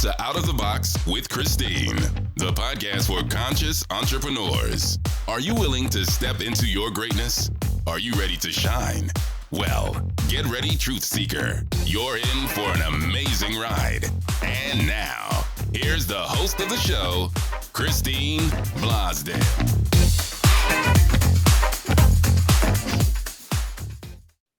to Out of the Box with Christine, the podcast for conscious entrepreneurs. Are you willing to step into your greatness? Are you ready to shine? Well, get ready, Truth Seeker. You're in for an amazing ride. And now, here's the host of the show, Christine Blosdale.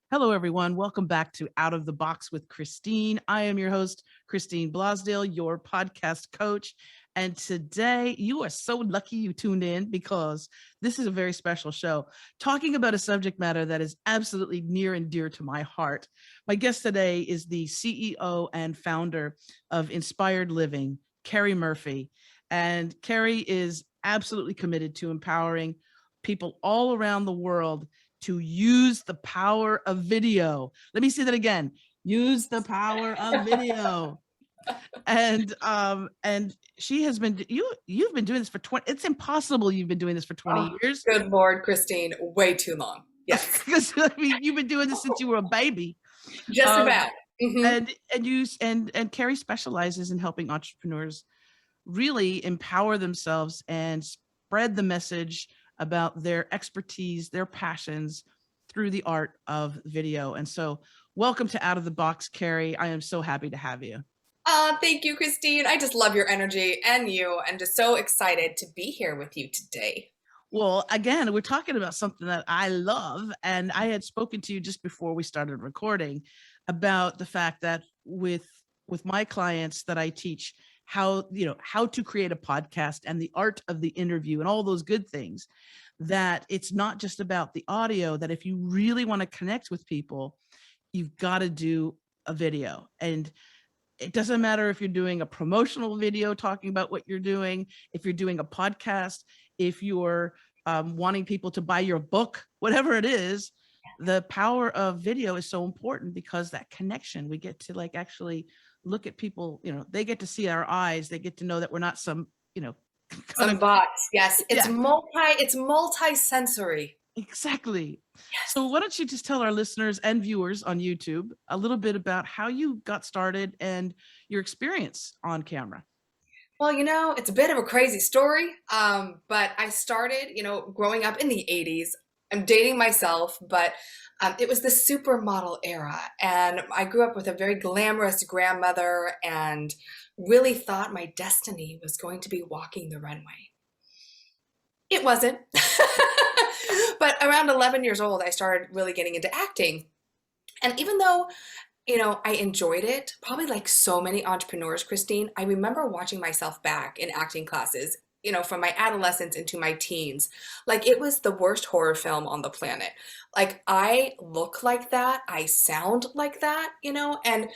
Hello, everyone. Welcome back to Out of the Box with Christine. I am your host, Christine Blosdale, your podcast coach. And today you are so lucky you tuned in because this is a very special show talking about a subject matter that is absolutely near and dear to my heart. My guest today is the CEO and founder of Inspired Living, Keri Murphy. And Keri is absolutely committed to empowering people all around the world to use the power of video. Let me say that again. Use the power of video. And she has been, you've been doing this for 20, it's impossible you've been doing this for 20 years. Good Lord, Christine, way too long. Yes. Because I mean, you've been doing this since you were a baby. Just about. Mm-hmm. And Keri specializes in helping entrepreneurs really empower themselves and spread the message about their expertise, their passions through the art of video. And so welcome to Out of the Box, Keri. I am so happy to have you. Thank you, Christine. I just love your energy and you, and just so excited to be here with you today. Well, again, we're talking about something that I love. And I had spoken to you just before we started recording about the fact that with my clients that I teach how to create a podcast and the art of the interview and all those good things, that it's not just about the audio, that if you really want to connect with people, you've got to do a video. And it doesn't matter if you're doing a promotional video talking about what you're doing, if you're doing a podcast, if you're wanting people to buy your book, whatever it is, the power of video is so important because that connection, we get to like actually look at people, they get to see our eyes, they get to know that we're not some, some bots. Yes. It's multi-sensory. Exactly. Yes. So why don't you just tell our listeners and viewers on YouTube a little bit about how you got started and your experience on camera? Well, it's a bit of a crazy story, but I started, growing up in the 80s. I'm dating myself, but it was the supermodel era. And I grew up with a very glamorous grandmother and really thought my destiny was going to be walking the runway. It wasn't. But around 11 years old, I started really getting into acting. And even though, I enjoyed it, probably like so many entrepreneurs, Christine, I remember watching myself back in acting classes, from my adolescence into my teens. Like it was the worst horror film on the planet. Like I look like that, I sound like that, and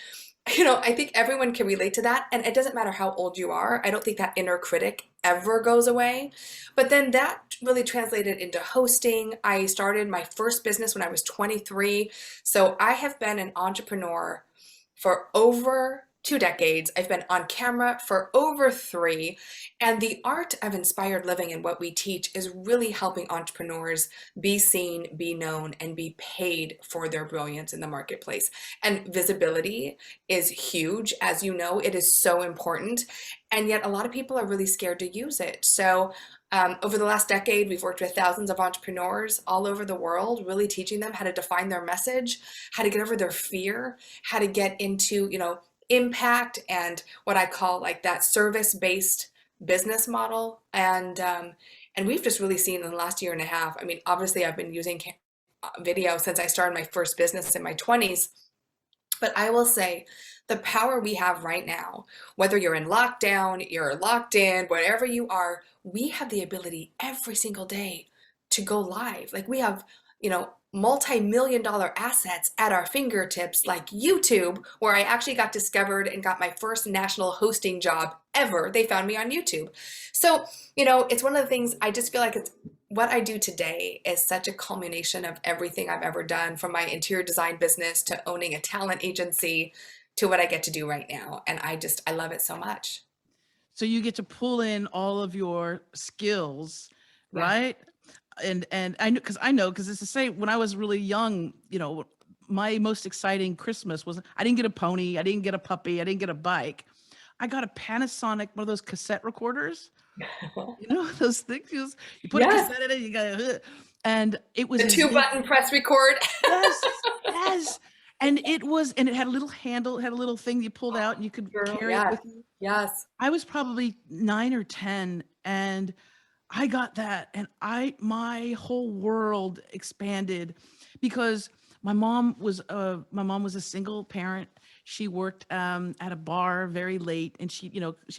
I think everyone can relate to that. And it doesn't matter how old you are. I don't think that inner critic ever goes away. But then that really translated into hosting. I started my first business when I was 23. So I have been an entrepreneur for over 2 decades. I've been on camera for over 3. And the art of inspired living and what we teach is really helping entrepreneurs be seen, be known, and be paid for their brilliance in the marketplace. And visibility is huge. As you know, it is so important. And yet a lot of people are really scared to use it. So over the last decade, we've worked with thousands of entrepreneurs all over the world, really teaching them how to define their message, how to get over their fear, how to get into, impact and what I call like that service-based business model. And we've just really seen in the last year and a half, I mean, obviously I've been using video since I started my first business in my 20s, but I will say the power we have right now, whether you're in lockdown, you're locked in, wherever you are, we have the ability every single day to go live. Like we have, multi-million-dollar assets at our fingertips like YouTube, where I actually got discovered and got my first national hosting job ever. They found me on YouTube. So, it's one of the things I just feel like it's what I do today is such a culmination of everything I've ever done, from my interior design business to owning a talent agency to what I get to do right now. And I love it so much. So you get to pull in all of your skills, right? And I know, because it's the same when I was really young, my most exciting Christmas was, I didn't get a pony, I didn't get a puppy, I didn't get a bike. I got a Panasonic, one of those cassette recorders. You know, those things you put a Yes, cassette in it, you go, and it was the as two if, button press record. yes, yes. And it had a little handle, it had a little thing you pulled out and you could Girl, carry it yes, with you. yes. I was probably 9 or 10, and I got that, and my whole world expanded because my mom was a single parent. She worked at a bar very late, and she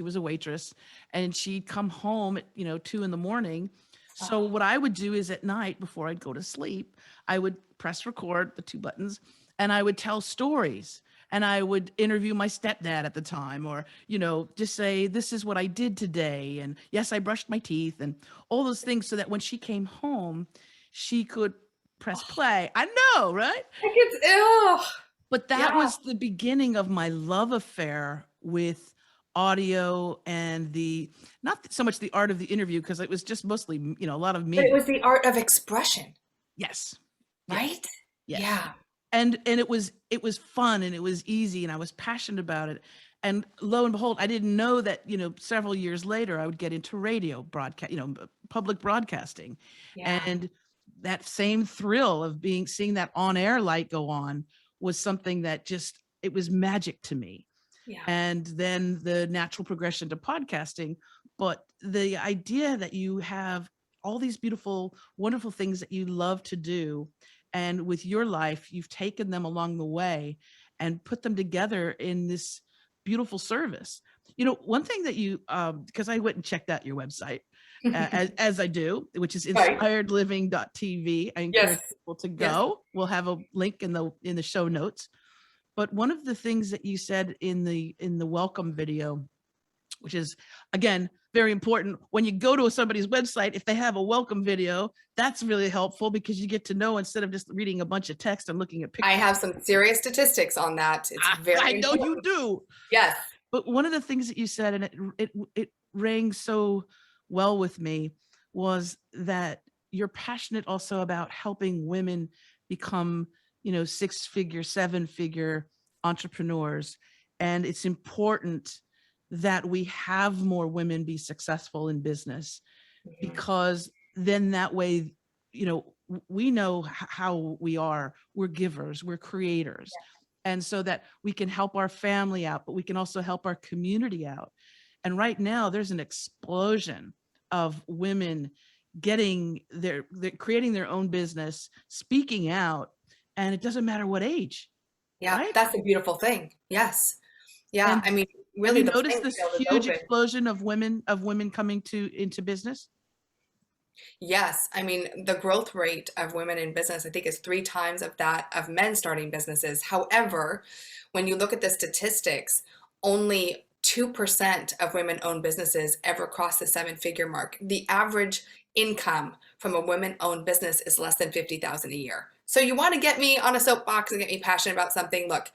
was a waitress, and she'd come home at 2 in the morning. So Oh, what I would do is at night before I'd go to sleep, I would press record, the two buttons, and I would tell stories. And I would interview my stepdad at the time, or, just say, this is what I did today. And yes, I brushed my teeth and all those things so that when she came home, she could press play. I know, right? I get, oh, But that yeah. was the beginning of my love affair with audio and not so much the art of the interview, because it was just mostly, a lot of But it me. was the art of expression, Yes. Yes. right? Yes. Yeah. And it was fun and it was easy and I was passionate about it. And lo and behold, I didn't know that, several years later I would get into radio broadcast, public broadcasting. Yeah. And that same thrill of seeing that on air light go on was something that just, it was magic to me. Yeah. And then the natural progression to podcasting. But the idea that you have all these beautiful, wonderful things that you love to do, and with your life, you've taken them along the way and put them together in this beautiful service. One thing that because I went and checked out your website, as I do, which is Right. inspiredliving.tv. I encourage Yes. people to Yes. go. We'll have a link in the show notes. But one of the things that you said in the welcome video, which is, again, very important, when you go to somebody's website, if they have a welcome video, that's really helpful because you get to know instead of just reading a bunch of text and looking at I pictures. have some serious statistics on that. It's very I know you important. do. Yes. But one of the things that you said, and it rang so well with me, was that you're passionate also about helping women become, 6-figure, 7-figure entrepreneurs. And it's important that we have more women be successful in business, Mhm. because then that way, we know how we are. We're givers, we're creators. And so that we can help our family out, but we can also help our community out. And right now there's an explosion of women they're creating their own business, speaking out, and it doesn't matter what age, Yeah, right? that's a beautiful thing. Yes. Yeah. And I mean, have really you the noticed playing this field is huge open. explosion of women coming into business? Yes. I mean, the growth rate of women in business, I think, is 3 times of that of men starting businesses. However, when you look at the statistics, only 2% of women owned businesses ever cross the 7-figure mark. The average income from a women owned business is less than 50,000 a year. So you want to get me on a soapbox and get me passionate about something? Look,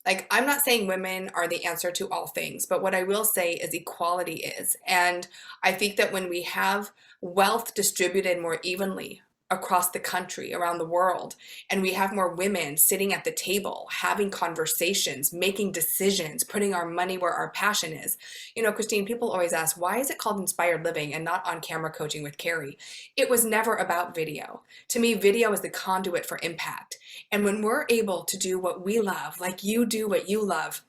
like, I'm not saying women are the answer to all things, but what I will say is equality is. And I think that when we have wealth distributed more evenly across the country, around the world, and we have more women sitting at the table, having conversations, making decisions, putting our money where our passion is. Christine, people always ask, why is it called Inspired Living and not On Camera Coaching with Keri? It was never about video. To me, video is the conduit for impact. And when we're able to do what we love, like you do what you love,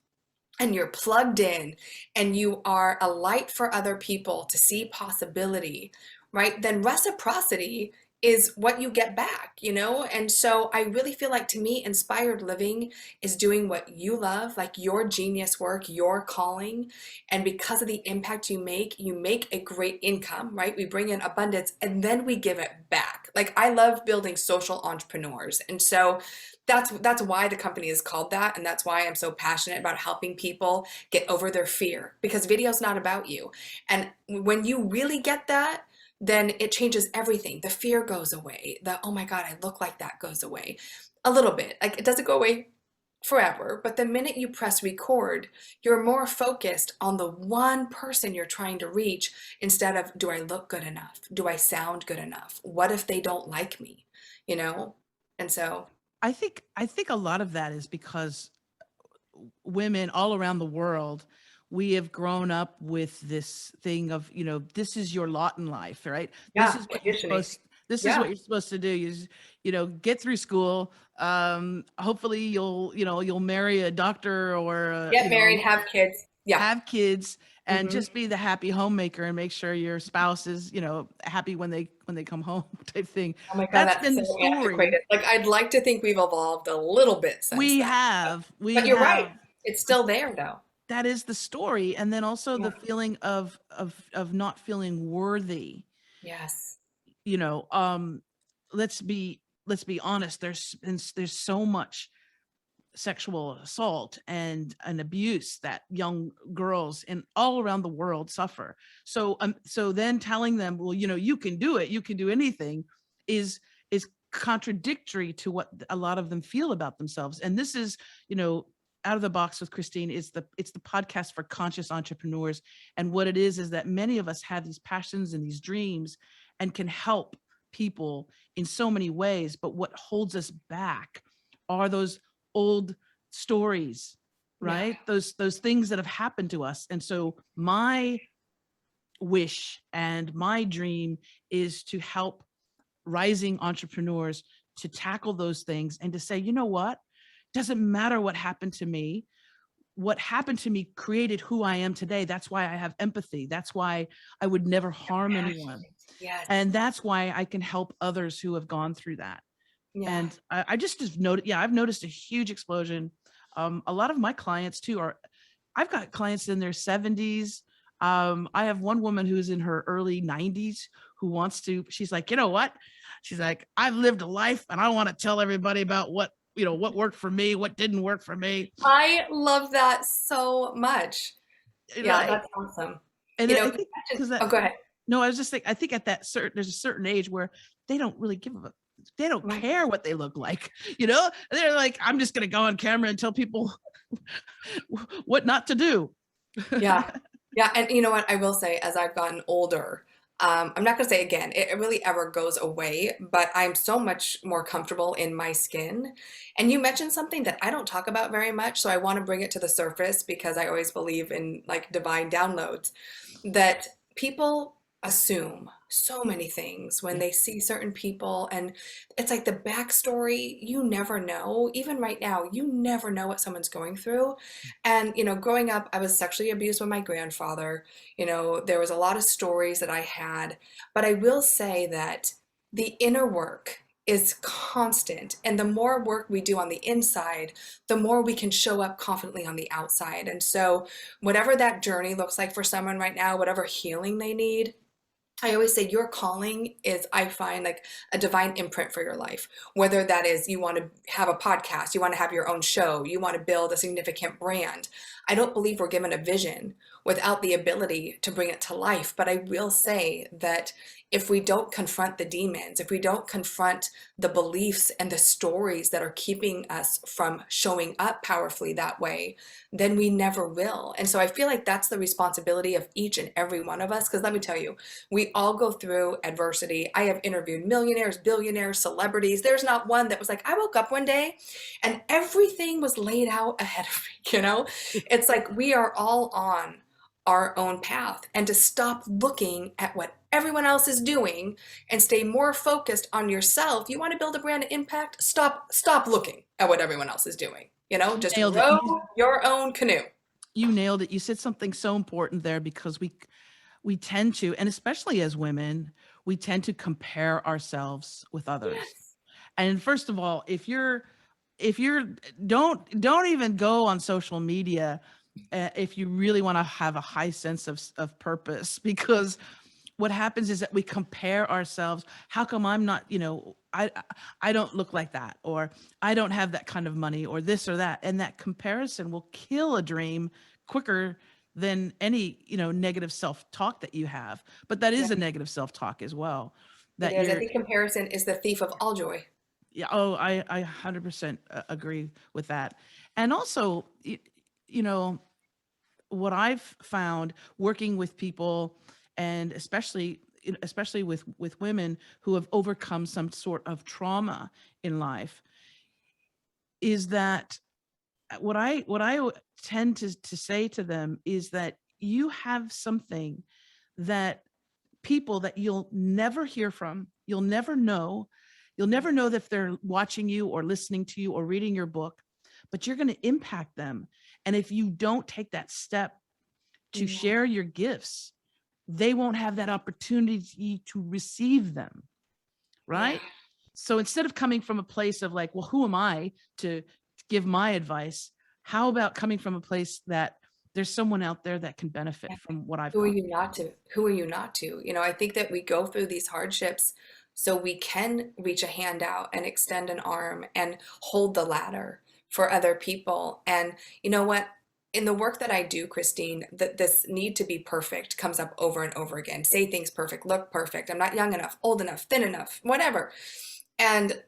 and you're plugged in and you are a light for other people to see possibility, right? Then reciprocity is what you get back, And so I really feel like, to me, inspired living is doing what you love, like your genius work, your calling. And because of the impact you make a great income, right? We bring in abundance and then we give it back. Like, I love building social entrepreneurs. And so that's why the company is called that, and that's why I'm so passionate about helping people get over their fear, because video's not about you. And when you really get that, then it changes everything. The fear goes away. The, oh my God, I look like that, goes away a little bit. Like, it doesn't go away forever, but the minute you press record, you're more focused on the one person you're trying to reach, instead of, do I look good enough? Do I sound good enough? What if they don't like me? And so, I think a lot of that is because women all around the world, we have grown up with this thing of, this is your lot in life, right? Yeah, This is what conditioning. this is what you're supposed to do. Is, get through school. Hopefully you'll marry a doctor or Get married, have kids. Yeah. have kids, and Mhm. just be the happy homemaker and make sure your spouse is, happy when they come home type thing. Oh my God, That's that's been so the story. antiquated. Like, I'd like to think we've evolved a little bit since We then. have, But you're right. It's still there though. that is the story. And then also Yeah. the feeling of not feeling worthy. Yes. You know, let's be honest. There's so much sexual assault and abuse that young girls in all around the world suffer. So then telling them, well, you can do it, you can do anything, is contradictory to what a lot of them feel about themselves. And this is, Out of the Box with Christine is it's the podcast for conscious entrepreneurs. And what it is that many of us have these passions and these dreams and can help people in so many ways. But what holds us back are those old stories, right? Yeah. Those things that have happened to us. And so my wish and my dream is to help rising entrepreneurs to tackle those things and to say, you know what? Doesn't matter what happened to me. What happened to me created who I am today. That's why I have empathy. That's why I would never harm anyone. Yes. And that's why I can help others who have gone through that. Yeah. And I just noticed, I've noticed a huge explosion. A lot of my clients too I've got clients in their 70s. I have one woman who's in her early 90s who she's like, you know what? She's like, I've lived a life and I want to tell everybody about what worked for me, what didn't work for me. I love that so much. Yeah, Right? that's awesome. And I think oh, go ahead. No, I was just thinking, I think at there's a certain age where they don't really they don't care what they look like. They're like, I'm just going to go on camera and tell people what not to do. Yeah. Yeah. And you know what? I will say, as I've gotten older, I'm not going to say again, it really ever goes away, but I'm so much more comfortable in my skin. And you mentioned something that I don't talk about very much. So I want to bring it to the surface because I always believe in like divine downloads, that people assume so many things when they see certain people. And it's like the backstory, you never know. Even right now, you never know what someone's going through. And, growing up, I was sexually abused by my grandfather. There was a lot of stories that I had, but I will say that the inner work is constant. And the more work we do on the inside, the more we can show up confidently on the outside. And so whatever that journey looks like for someone right now, whatever healing they need, I always say your calling is, I find, like a divine imprint for your life. Whether that is you want to have a podcast, you want to have your own show, you want to build a significant brand. I don't believe we're given a vision without the ability to bring it to life. But I will say that if we don't confront the demons, if we don't confront the beliefs and the stories that are keeping us from showing up powerfully that way, then we never will. And so I feel like that's the responsibility of each and every one of us. Because let me tell you, we all go through adversity. I have interviewed millionaires, billionaires, celebrities. There's not one that was like, I woke up one day and everything was laid out ahead of me, It's like we are all on our own path, and to stop looking at what everyone else is doing and stay more focused on yourself. You want to build a brand of impact? Stop looking at what everyone else is doing. Just row your own canoe. You nailed it. You said something so important there, because we tend to, and especially as women, we tend to compare ourselves with others. Yes. And first of all, if you're don't even go on social media if you really want to have a high sense of purpose, because what happens is that we compare ourselves. How come I'm not, I don't look like that, or I don't have that kind of money, or this or that. And that comparison will kill a dream quicker than any, negative self-talk that you have. But that is a negative self-talk as well. That I think comparison is the thief of all joy. Yeah. Oh, I 100% agree with that. And also, what I've found working with people, and especially with women who have overcome some sort of trauma in life, is that what I tend to say to them is that you have something that people that you'll never hear from, you'll never know that if they're watching you or listening to you or reading your book, but you're going to impact them. And if you don't take that step to Yeah. share your gifts, they won't have that opportunity to receive them. Right. Yeah. So instead of coming from a place of like, well, who am I to give my advice? How about coming from a place that there's someone out there that can benefit from what I've Who are taught? you not to? Who are you not to? I think that we go through these hardships so we can reach a hand out and extend an arm and hold the ladder for other people. And you know what? In the work that I do, Christine, that this need to be perfect comes up over and over again. Say things perfect, look perfect. I'm not young enough, old enough, thin enough, whatever. And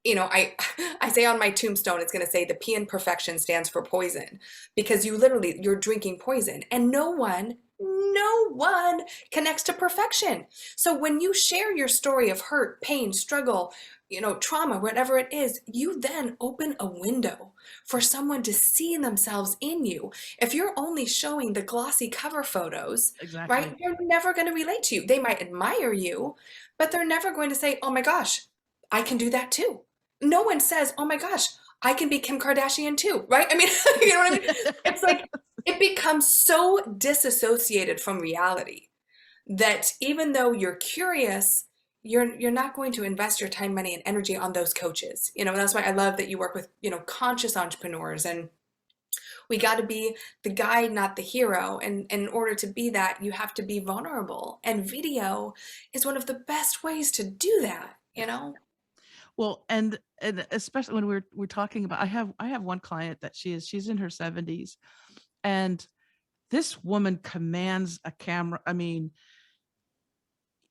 I I say on my tombstone, it's going to say the P in perfection stands for poison, because you're drinking poison, and no one connects to perfection. So when you share your story of hurt, pain, struggle, trauma, whatever it is, you then open a window for someone to see themselves in you. If you're only showing the glossy cover photos, right, Exactly. they're never going to relate to you. They might admire you, but they're never going to say, oh my gosh, I can do that too. No one says, oh my gosh, I can be Kim Kardashian too, right? I mean, you know what I mean? It's like it becomes so disassociated from reality that even though you're curious, you're not going to invest your time, money, and energy on those coaches. And that's why I love that you work with, conscious entrepreneurs, and we got to be the guide, not the hero. And in order to be that, you have to be vulnerable. And video is one of the best ways to do that. Well, and especially when we're talking about, I have one client that she's in her 70s, and this woman commands a camera. I mean,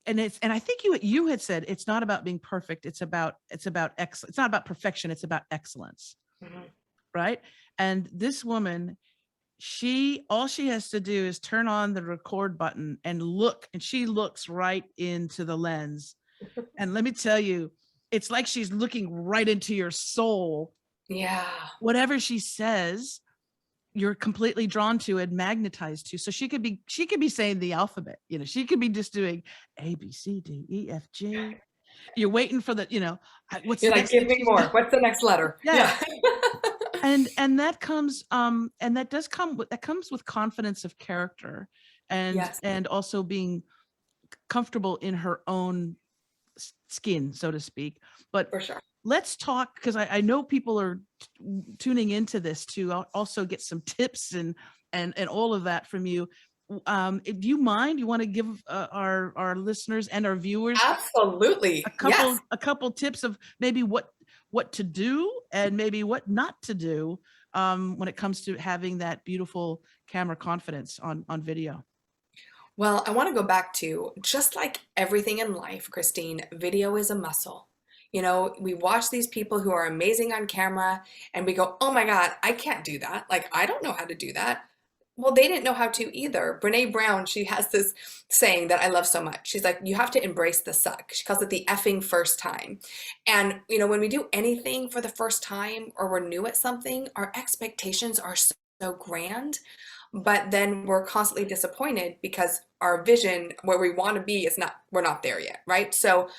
and I think you had said it's not about being perfect. It's about excellence. It's not about perfection. It's about excellence. Mhm. Right. And this woman, all she has to do is turn on the record button and look, and she looks right into the lens. And let me tell you, it's like she's looking right into your soul. Yeah. Whatever she says, you're completely drawn to and magnetized to. So she could be saying the alphabet. She could be just doing A, B, C, D, E, F, G. You're waiting for the, what's You're the like, next give thing me she's more. doing? What's the next letter? Yeah. Yeah. And that comes and that comes with confidence of character, and Yes, also being comfortable in her own skin, so to speak. But for sure. let's talk, because I know people are tuning into this to also get some tips and all of that from you. Do you mind? You want to give our listeners and our viewers Absolutely. Yes. a couple tips of maybe what to do and maybe what not to do when it comes to having that beautiful camera confidence on video? Well, I want to go back to, just like everything in life, Christine, video is a muscle. We watch these people who are amazing on camera and we go, oh my God, I can't do that. Like, I don't know how to do that. Well, they didn't know how to either. Brene Brown, she has this saying that I love so much. She's like, you have to embrace the suck. She calls it the effing first time. And, when we do anything for the first time or we're new at something, our expectations are so grand, but then we're constantly disappointed because our vision where we want to be we're not there yet, right? So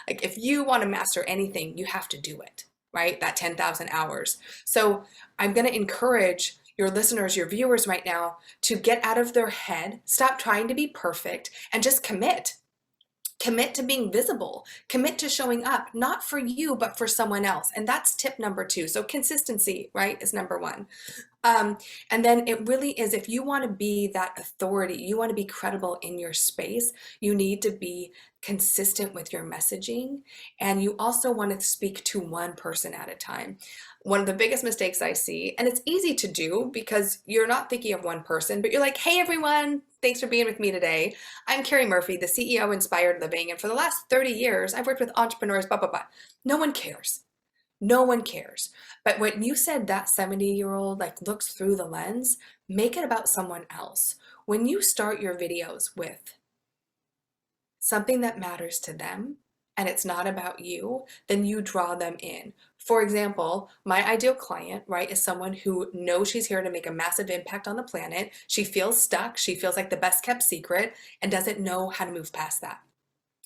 like if you want to master anything, you have to do it, right? That 10,000 hours. So I'm going to encourage your listeners, your viewers right now, to get out of their head, stop trying to be perfect, and just commit. Commit to being visible, commit to showing up, not for you, but for someone else. And that's tip number 2. So consistency, right, is number 1. And then it really is, if you want to be that authority, you want to be credible in your space, you need to be consistent with your messaging. And you also want to speak to one person at a time. One of the biggest mistakes I see, and it's easy to do because you're not thinking of one person, but you're like, hey everyone, thanks for being with me today. I'm Keri Murphy, the CEO of Inspired Living. And for the last 30 years, I've worked with entrepreneurs, blah, blah, blah. No one cares. No one cares. But when you said that 70-year-old like looks through the lens, make it about someone else. When you start your videos with something that matters to them and it's not about you, then you draw them in. For example, my ideal client, right, is someone who knows she's here to make a massive impact on the planet. She feels stuck. She feels like the best kept secret and doesn't know how to move past that.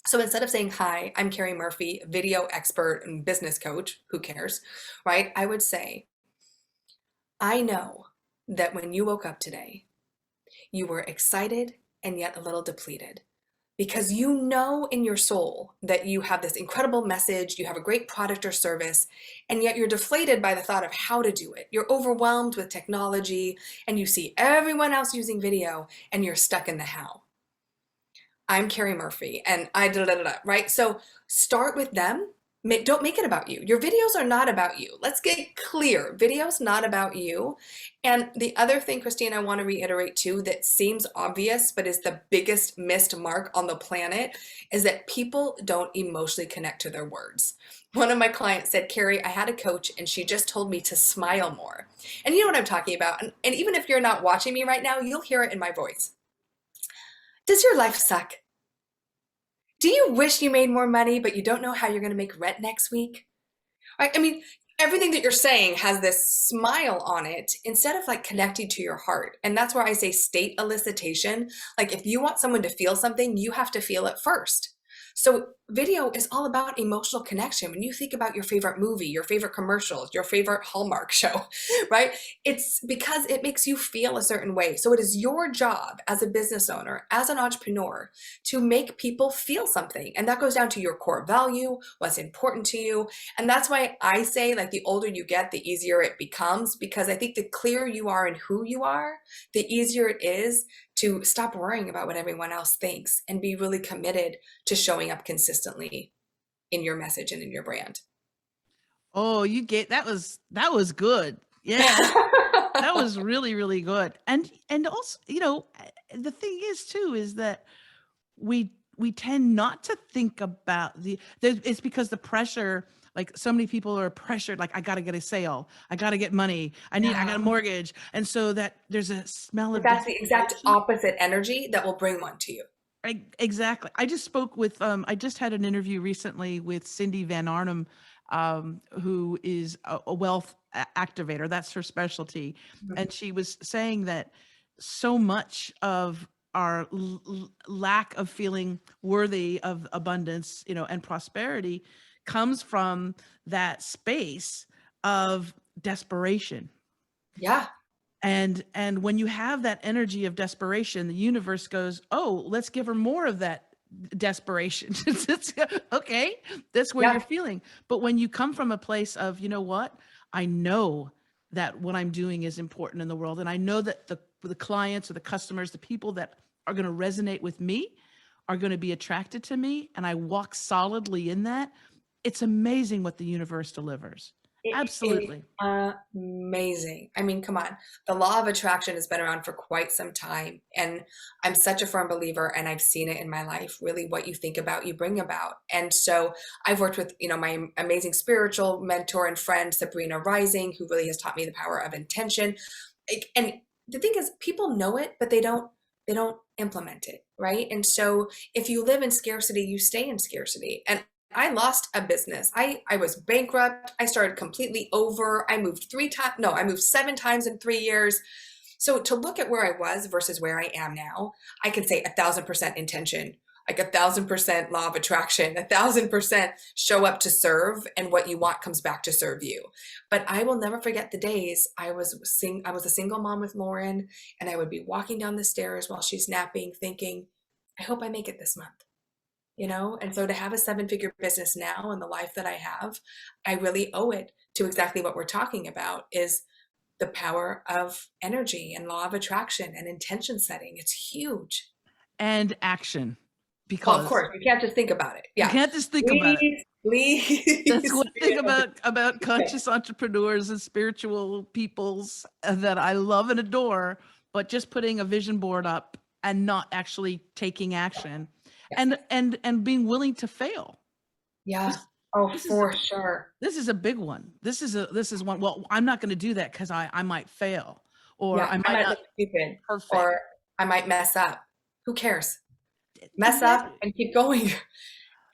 So instead of saying, hi, I'm Keri Murphy, video expert and business coach, who cares, right? I would say, I know that when you woke up today, you were excited and yet a little depleted because you know in your soul that you have this incredible message, you have a great product or service, and yet you're deflated by the thought of how to do it. You're overwhelmed with technology and you see everyone else using video and you're stuck in the how. I'm Keri Murphy and right? So start with them. Don't make it about you. Your videos are not about you. Let's get clear. Video's not about you. And the other thing, Christine, I want to reiterate too, that seems obvious, but is the biggest missed mark on the planet, is that people don't emotionally connect to their words. One of my clients said, Keri, I had a coach and she just told me to smile more. And you know what I'm talking about. And even if you're not watching me right now, you'll hear it in my voice. Does your life suck? Do you wish you made more money, but you don't know how you're going to make rent next week? Right? I mean, everything that you're saying has this smile on it instead of like connecting to your heart. And that's where I say state elicitation. Like if you want someone to feel something, you have to feel it first. So video is all about emotional connection. When you think about your favorite movie, your favorite commercials, your favorite Hallmark show, right? It's because it makes you feel a certain way. So it is your job as a business owner, as an entrepreneur, to make people feel something. And that goes down to your core value, what's important to you. And that's why I say like the older you get, the easier it becomes, because I think the clearer you are in who you are, the easier it is to stop worrying about what everyone else thinks and be really committed to showing up consistently in your message and in your brand. Oh, that was good. Yeah. That was really, really good. And also, the thing is too, is that we tend not to think about it's because the pressure, like so many people are pressured, like I got to get a sale, I got to get money, I got a mortgage. And so that there's a smell of that's the exact opposite energy that will bring one to you. Exactly. I just spoke with, I just had an interview recently with Cindy Van Arnhem, who is a wealth activator. That's her specialty. Mm-hmm. And she was saying that so much of our lack of feeling worthy of abundance, and prosperity comes from that space of desperation. Yeah. And when you have that energy of desperation, the universe goes, oh, let's give her more of that desperation. Okay, that's where you're feeling. But when you come from a place of, you know what, I know that what I'm doing is important in the world. And I know that the clients or the customers, the people that are going to resonate with me are going to be attracted to me. And I walk solidly in that. It's amazing what the universe delivers. Absolutely. Amazing. I mean, come on. The law of attraction has been around for quite some time. And I'm such a firm believer, and I've seen it in my life, really what you think about, you bring about. And so I've worked with, my amazing spiritual mentor and friend, Sabrina Rising, who really has taught me the power of intention. And the thing is, people know it, but they don't implement it, right? And so if you live in scarcity, you stay in scarcity. And I lost a business. I was bankrupt. I started completely over. I moved 7 times in 3 years. So to look at where I was versus where I am now, I can say 1,000% intention, like 1,000% law of attraction, 1,000% show up to serve, and what you want comes back to serve you. But I will never forget the days I was a single mom with Lauren, and I would be walking down the stairs while she's napping, thinking, I hope I make it this month. And so to have a 7-figure business now and the life that I have, I really owe it to exactly what we're talking about, is the power of energy and law of attraction and intention setting. It's huge. And action. Because well, of course, you can't just think about it. Yeah. You can't just think about it. Please. That's one thing about conscious entrepreneurs and spiritual peoples that I love and adore, but just putting a vision board up and not actually taking action. And being willing to fail. Yeah. Sure. This is a big one. This is one. Well, I'm not going to do that because I might fail, or I might not look stupid, perfect, or I might mess up. Who cares? Mess up and keep going.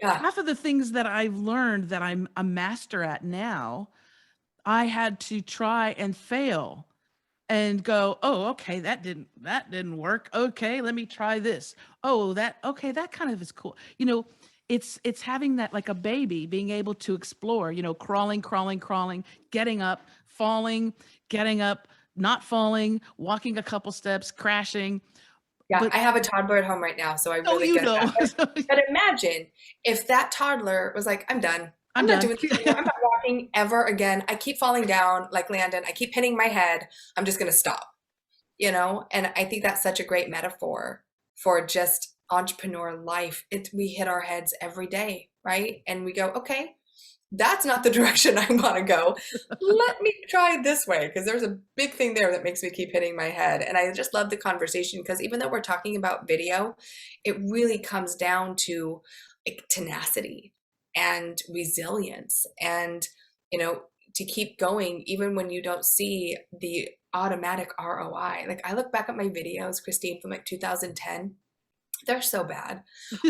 Yeah. Half of the things that I've learned that I'm a master at now, I had to try and fail and go, oh, okay, that didn't work. Okay, let me try this. Oh, okay, that kind of is cool. It's having that, like a baby, being able to explore, crawling, getting up, falling, getting up, not falling, walking a couple steps, crashing. Yeah, But I have a toddler at home right now, so I really get that. But imagine if that toddler was like, I'm done. I'm not doing this anymore. I'm not walking ever again. I keep falling down like Landon. I keep hitting my head. I'm just going to stop, And I think that's such a great metaphor for just entrepreneur life. We hit our heads every day, right? And we go, okay, that's not the direction I want to go. Let me try this way, because there's a big thing there that makes me keep hitting my head. And I just love the conversation, because even though we're talking about video, it really comes down to like tenacity and resilience and, to keep going even when you don't see the automatic ROI. Like I look back at my videos, Christine, from like 2010, they're so bad,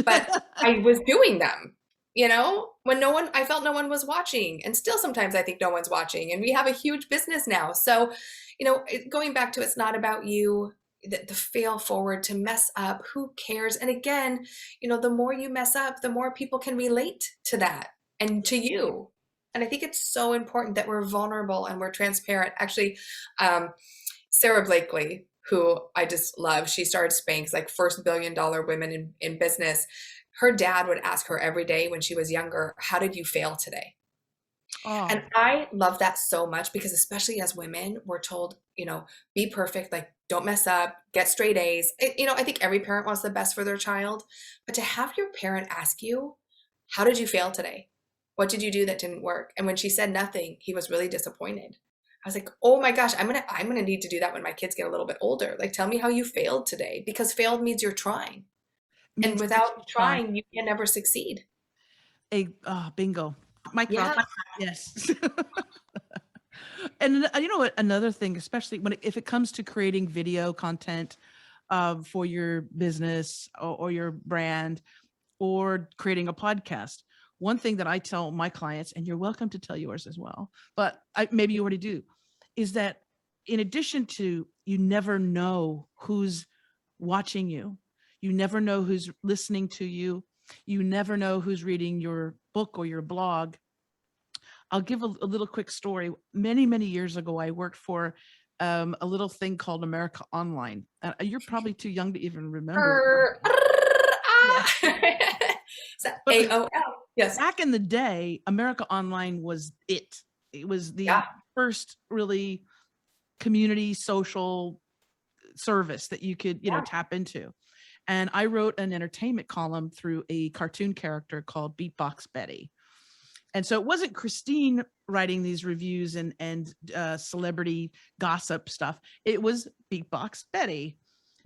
but I was doing them. When I felt no one was watching, and still sometimes I think no one's watching, and we have a huge business now. So, going back to, it's not about you, the fail forward, to mess up, who cares? And again, the more you mess up, the more people can relate to that and to you. And I think it's so important that we're vulnerable and we're transparent. Actually, Sarah Blakely, who I just love, she started Spanx, like first $1 billion women in business. Her dad would ask her every day when she was younger, how did you fail today? Oh. And I love that so much, because especially as women, we're told, be perfect, like don't mess up, get straight A's. I think every parent wants the best for their child, but to have your parent ask you, how did you fail today? What did you do that didn't work? And when she said nothing, he was really disappointed. I was like, oh my gosh, I'm gonna need to do that when my kids get a little bit older. Like, tell me how you failed today, because failed means you're trying. And without trying, you can never succeed. Bingo. Mic drop. Yes. And what? Another thing, especially if it comes to creating video content for your business or your brand, or creating a podcast, one thing that I tell my clients, and you're welcome to tell yours as well, but maybe you already do, is that in addition to, you never know who's watching you. You never know who's listening to you. You never know who's reading your book or your blog. I'll give a little quick story. Many, many years ago, I worked for a little thing called America Online. You're probably too young to even remember. AOL. Yes. Back in the day, America Online was it. It was the first really community social service that you could, tap into. And I wrote an entertainment column through a cartoon character called Beatbox Betty. And so it wasn't Christine writing these reviews and celebrity gossip stuff. It was Beatbox Betty.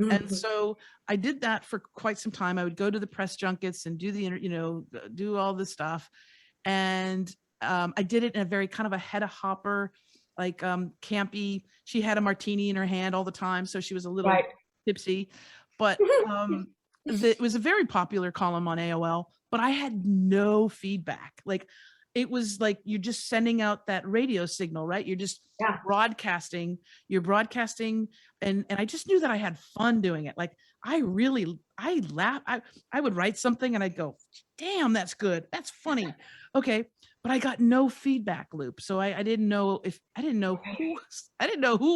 Mm-hmm. And so I did that for quite some time. I would go to the press junkets and do do all this stuff. And I did it in a very kind of a head hopper, like campy. She had a martini in her hand all the time, so she was a little tipsy. But it was a very popular column on AOL, but I had no feedback. Like, it was like you're just sending out that radio signal, right? You're just broadcasting. You're broadcasting, and I just knew that I had fun doing it. Like, I laugh. I would write something and I'd go, "Damn, that's good. That's funny." Okay, but I got no feedback loop, so I didn't know who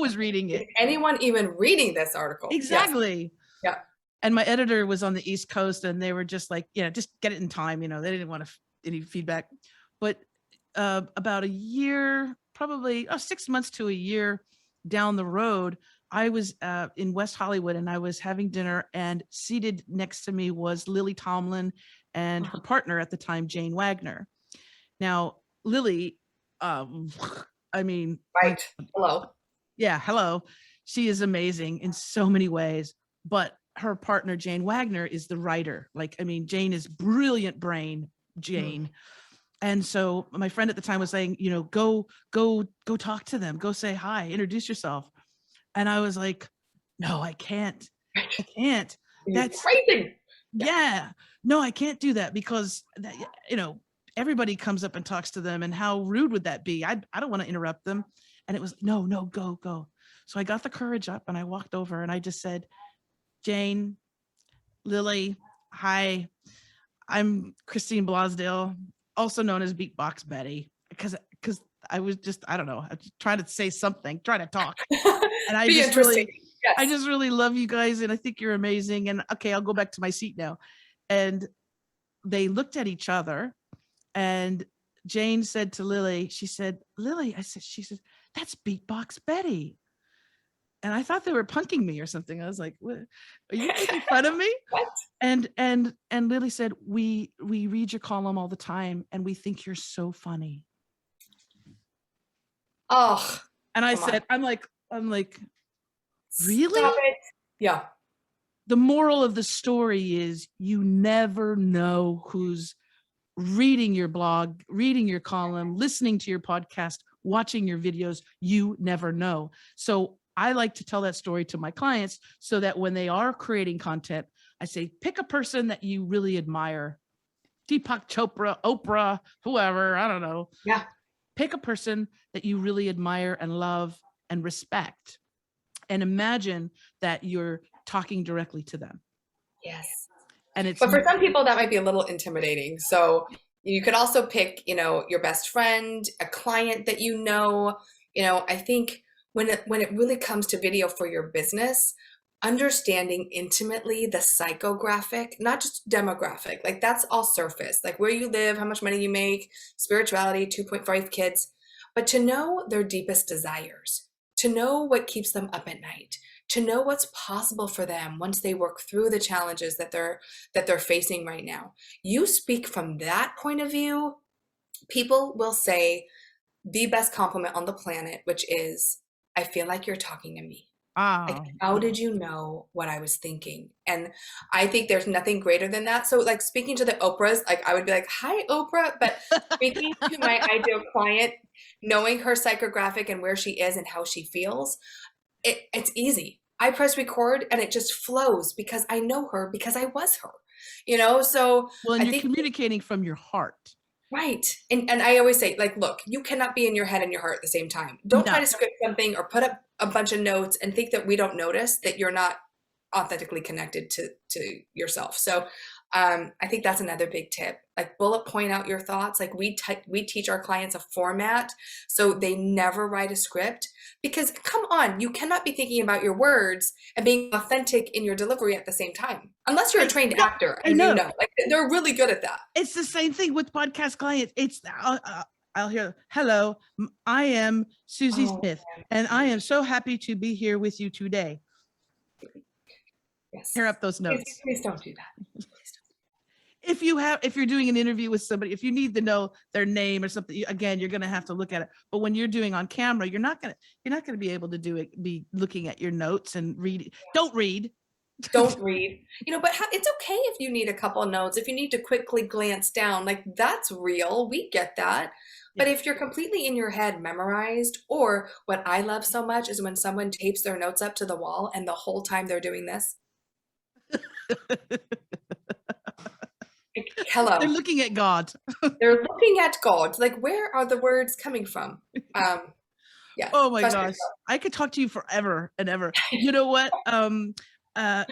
was reading it. Is anyone even reading this article? Exactly. Yeah. And my editor was on the East Coast, and they were just like, just get it in time. They didn't want any feedback. But about a year, probably 6 months to a year down the road, I was in West Hollywood, and I was having dinner, and seated next to me was Lily Tomlin and her partner at the time, Jane Wagner. Now, Lily, right. Hello. Yeah. Hello. She is amazing in so many ways, but her partner, Jane Wagner, is the writer. Jane is brilliant brain, Jane. And so my friend at the time was saying, go talk to them, go say hi, introduce yourself. And I was like, no, I can't. That's crazy. Yeah. No, I can't do that, because everybody comes up and talks to them, and how rude would that be? I don't want to interrupt them. And it was, no, go. So I got the courage up and I walked over and I just said, Jane, Lily, hi, I'm Christine Blosdale, also known as Beatbox Betty, because I was just, I don't know, I was trying to say something, trying to talk. And I just really, yes. I just really love you guys. And I think you're amazing. And okay, I'll go back to my seat now. And they looked at each other, and Jane said to Lily, she said, Lily, she said, that's Beatbox Betty. And I thought they were punking me or something. I was like, what? Are you making fun of me? What? And Lily said, we read your column all the time and we think you're so funny. Oh. And I said, I'm like, really? Stop it. Yeah. The moral of the story is you never know who's reading your blog, reading your column, listening to your podcast, watching your videos. You never know. So I like to tell that story to my clients so that when they are creating content, I say, pick a person that you really admire. Deepak Chopra, Oprah, whoever, I don't know. Yeah. Pick a person that you really admire and love and respect. And imagine that you're talking directly to them. Yes. And it's, but for some people that might be a little intimidating. So you could also pick, your best friend, a client that I think when it really comes to video for your business, understanding intimately the psychographic, not just demographic, like that's all surface, like where you live, how much money you make, spirituality, 2.5 kids, but to know their deepest desires, to know what keeps them up at night, to know what's possible for them once they work through the challenges that they're facing right now. You speak from that point of view, people will say the best compliment on the planet, which is, I feel like you're talking to me. Oh. Like, how did you know what I was thinking? And I think there's nothing greater than that. So like speaking to the Oprahs, like I would be like, hi, Oprah. But speaking to my ideal client, knowing her psychographic and where she is and how she feels, it's easy. I press record and it just flows because I know her, because I was her, so. Well, and you're communicating from your heart. Right. And I always say, like, look, you cannot be in your head and your heart at the same time. Don't try to script something or put up a bunch of notes and think that we don't notice that you're not authentically connected to yourself. So I think that's another big tip. Like bullet point out your thoughts. Like we teach our clients a format so they never write a script, because come on, you cannot be thinking about your words and being authentic in your delivery at the same time, unless you're a trained actor. And like they're really good at that. It's the same thing with podcast clients. It's I'll hear, hello, I am Susie Smith, and I am so happy to be here with you today. Yes. Tear up those notes. Please don't do that. If you're doing an interview with somebody, if you need to know their name or something, again, you're going to have to look at it. But when you're doing on camera, you're not going to be able to be looking at your notes and read. Don't read. Don't read, but it's okay if you need a couple of notes, if you need to quickly glance down, like that's real. We get that. But if you're completely in your head memorized, or what I love so much is when someone tapes their notes up to the wall and the whole time they're doing this. Like, hello. They're looking at God. They're looking at God. Like, where are the words coming from? Yeah. Oh my gosh. I could talk to you forever and ever. You know what?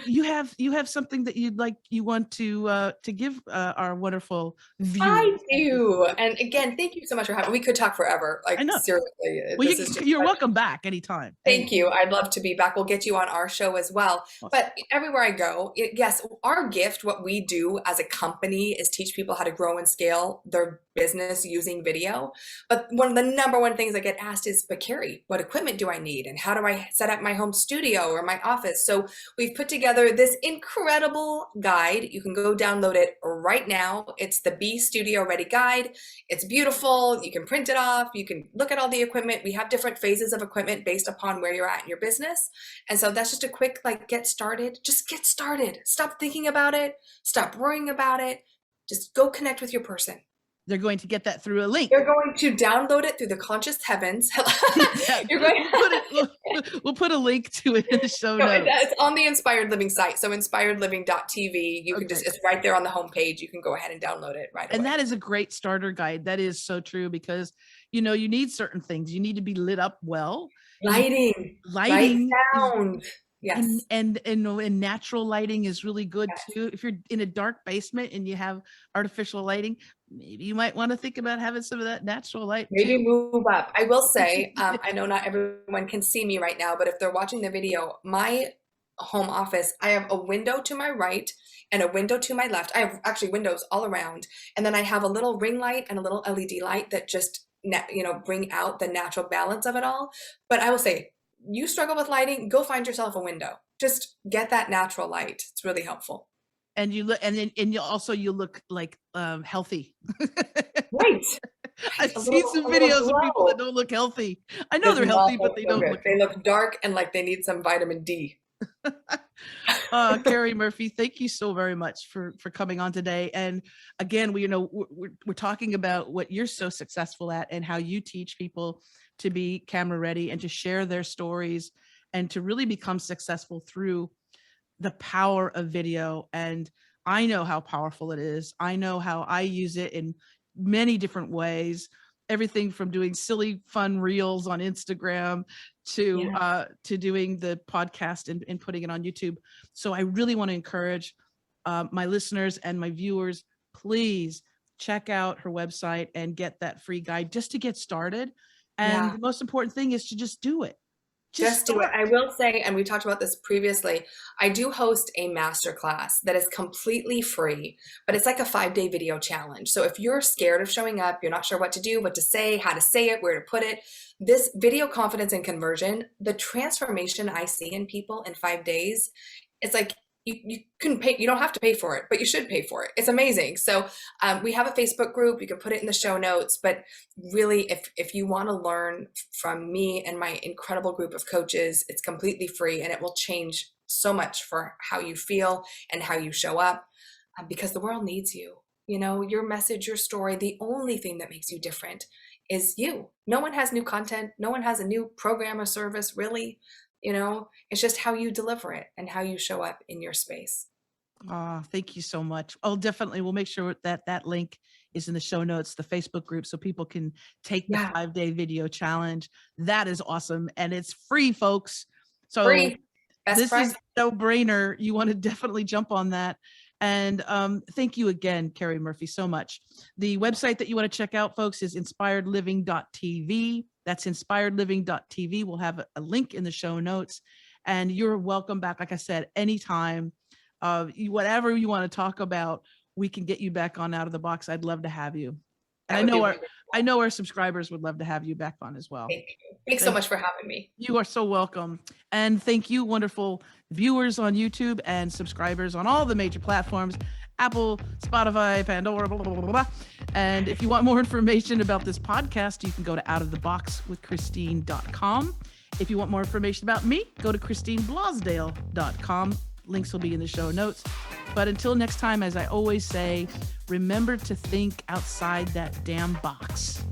You have something that you want to give our wonderful viewers. I do. And again, thank you so much for having me. We could talk forever. Like, I know. Seriously. Well, you're welcome back anytime. Thank you. I'd love to be back. We'll get you on our show as well. Awesome. But everywhere I go, yes, our gift, what we do as a company is teach people how to grow and scale their business using video. But one of the number one things I get asked is, but Keri, what equipment do I need? And how do I set up my home studio or my office? So we've put together this incredible guide. You can go download it right now. It's the Be Studio Ready Guide. It's beautiful. You can print it off. You can look at all the equipment. We have different phases of equipment based upon where you're at in your business. And so that's just a quick, get started. Just get started. Stop thinking about it. Stop worrying about it. Just go connect with your person. They're going to get that through a link. You're going to download it through the conscious heavens. We'll we'll put a link to it in the show No, notes. it's on the Inspired Living site. So inspiredliving.tv, you can just, it's right there on the homepage. You can go ahead and download it right away. And that is a great starter guide. That is so true because, you need certain things. You need to be lit up well. Lighting, right? Sound. Yes. And natural lighting is really good too. If you're in a dark basement and you have artificial lighting, maybe you might want to think about having some of that natural light. Maybe move up. I will say, I know not everyone can see me right now, but if they're watching the video, my home office, I have a window to my right and a window to my left. I have actually windows all around. And then I have a little ring light and a little LED light that just, bring out the natural balance of it all. But I will say, you struggle with lighting, go find yourself a window. Just get that natural light. It's really helpful. And you look, and you look like healthy. Right. I've seen some videos of people that don't look healthy. I know they're healthy, but they don't look. They look dark and like they need some vitamin D. Keri Murphy, thank you so very much for coming on today. And again, we're talking about what you're so successful at and how you teach people to be camera ready and to share their stories and to really become successful through the power of video. And I know how powerful it is. I know how I use it in many different ways. Everything from doing silly, fun reels on Instagram to doing the podcast and putting it on YouTube. So I really want to encourage my listeners and my viewers, please check out her website and get that free guide just to get started. And the most important thing is to just do it. Just do it. I will say, and we talked about this previously, I do host a masterclass that is completely free, but it's like a 5-day video challenge. So if you're scared of showing up, you're not sure what to do, what to say, how to say it, where to put it, this video confidence and conversion, the transformation I see in people in 5 days, it's like, you couldn't pay, you don't have to pay for it, but you should pay for it. It's amazing. So we have a Facebook group, you can put it in the show notes, but really if you want to learn from me and my incredible group of coaches, it's completely free and it will change so much for how you feel and how you show up because the world needs you. Your message, your story, the only thing that makes you different is you. No one has new content. No one has a new program or service, really. It's just how you deliver it and how you show up in your space. Thank you so much. Oh, definitely. We'll make sure that link is in the show notes, the Facebook group, so people can take the 5-day video challenge. That is awesome. And it's free, folks. So free. This is no brainer. You want to definitely jump on that. And thank you again, Keri Murphy, so much. The website that you want to check out, folks, is inspiredliving.tv. That's inspiredliving.tv. We'll have a link in the show notes. And you're welcome back, like I said, anytime. Whatever you want to talk about, we can get you back on Out of the Box. I'd love to have you. And I know our subscribers would love to have you back on as well. Thank you. Thanks so much for having me. You are so welcome. And thank you, wonderful viewers on YouTube and subscribers on all the major platforms, Apple, Spotify, Pandora, blah, blah, blah, blah. And if you want more information about this podcast, you can go to outoftheboxwithchristine.com. If you want more information about me, go to christineblasdale.com. Links will be in the show notes. But until next time, as I always say, remember to think outside that damn box.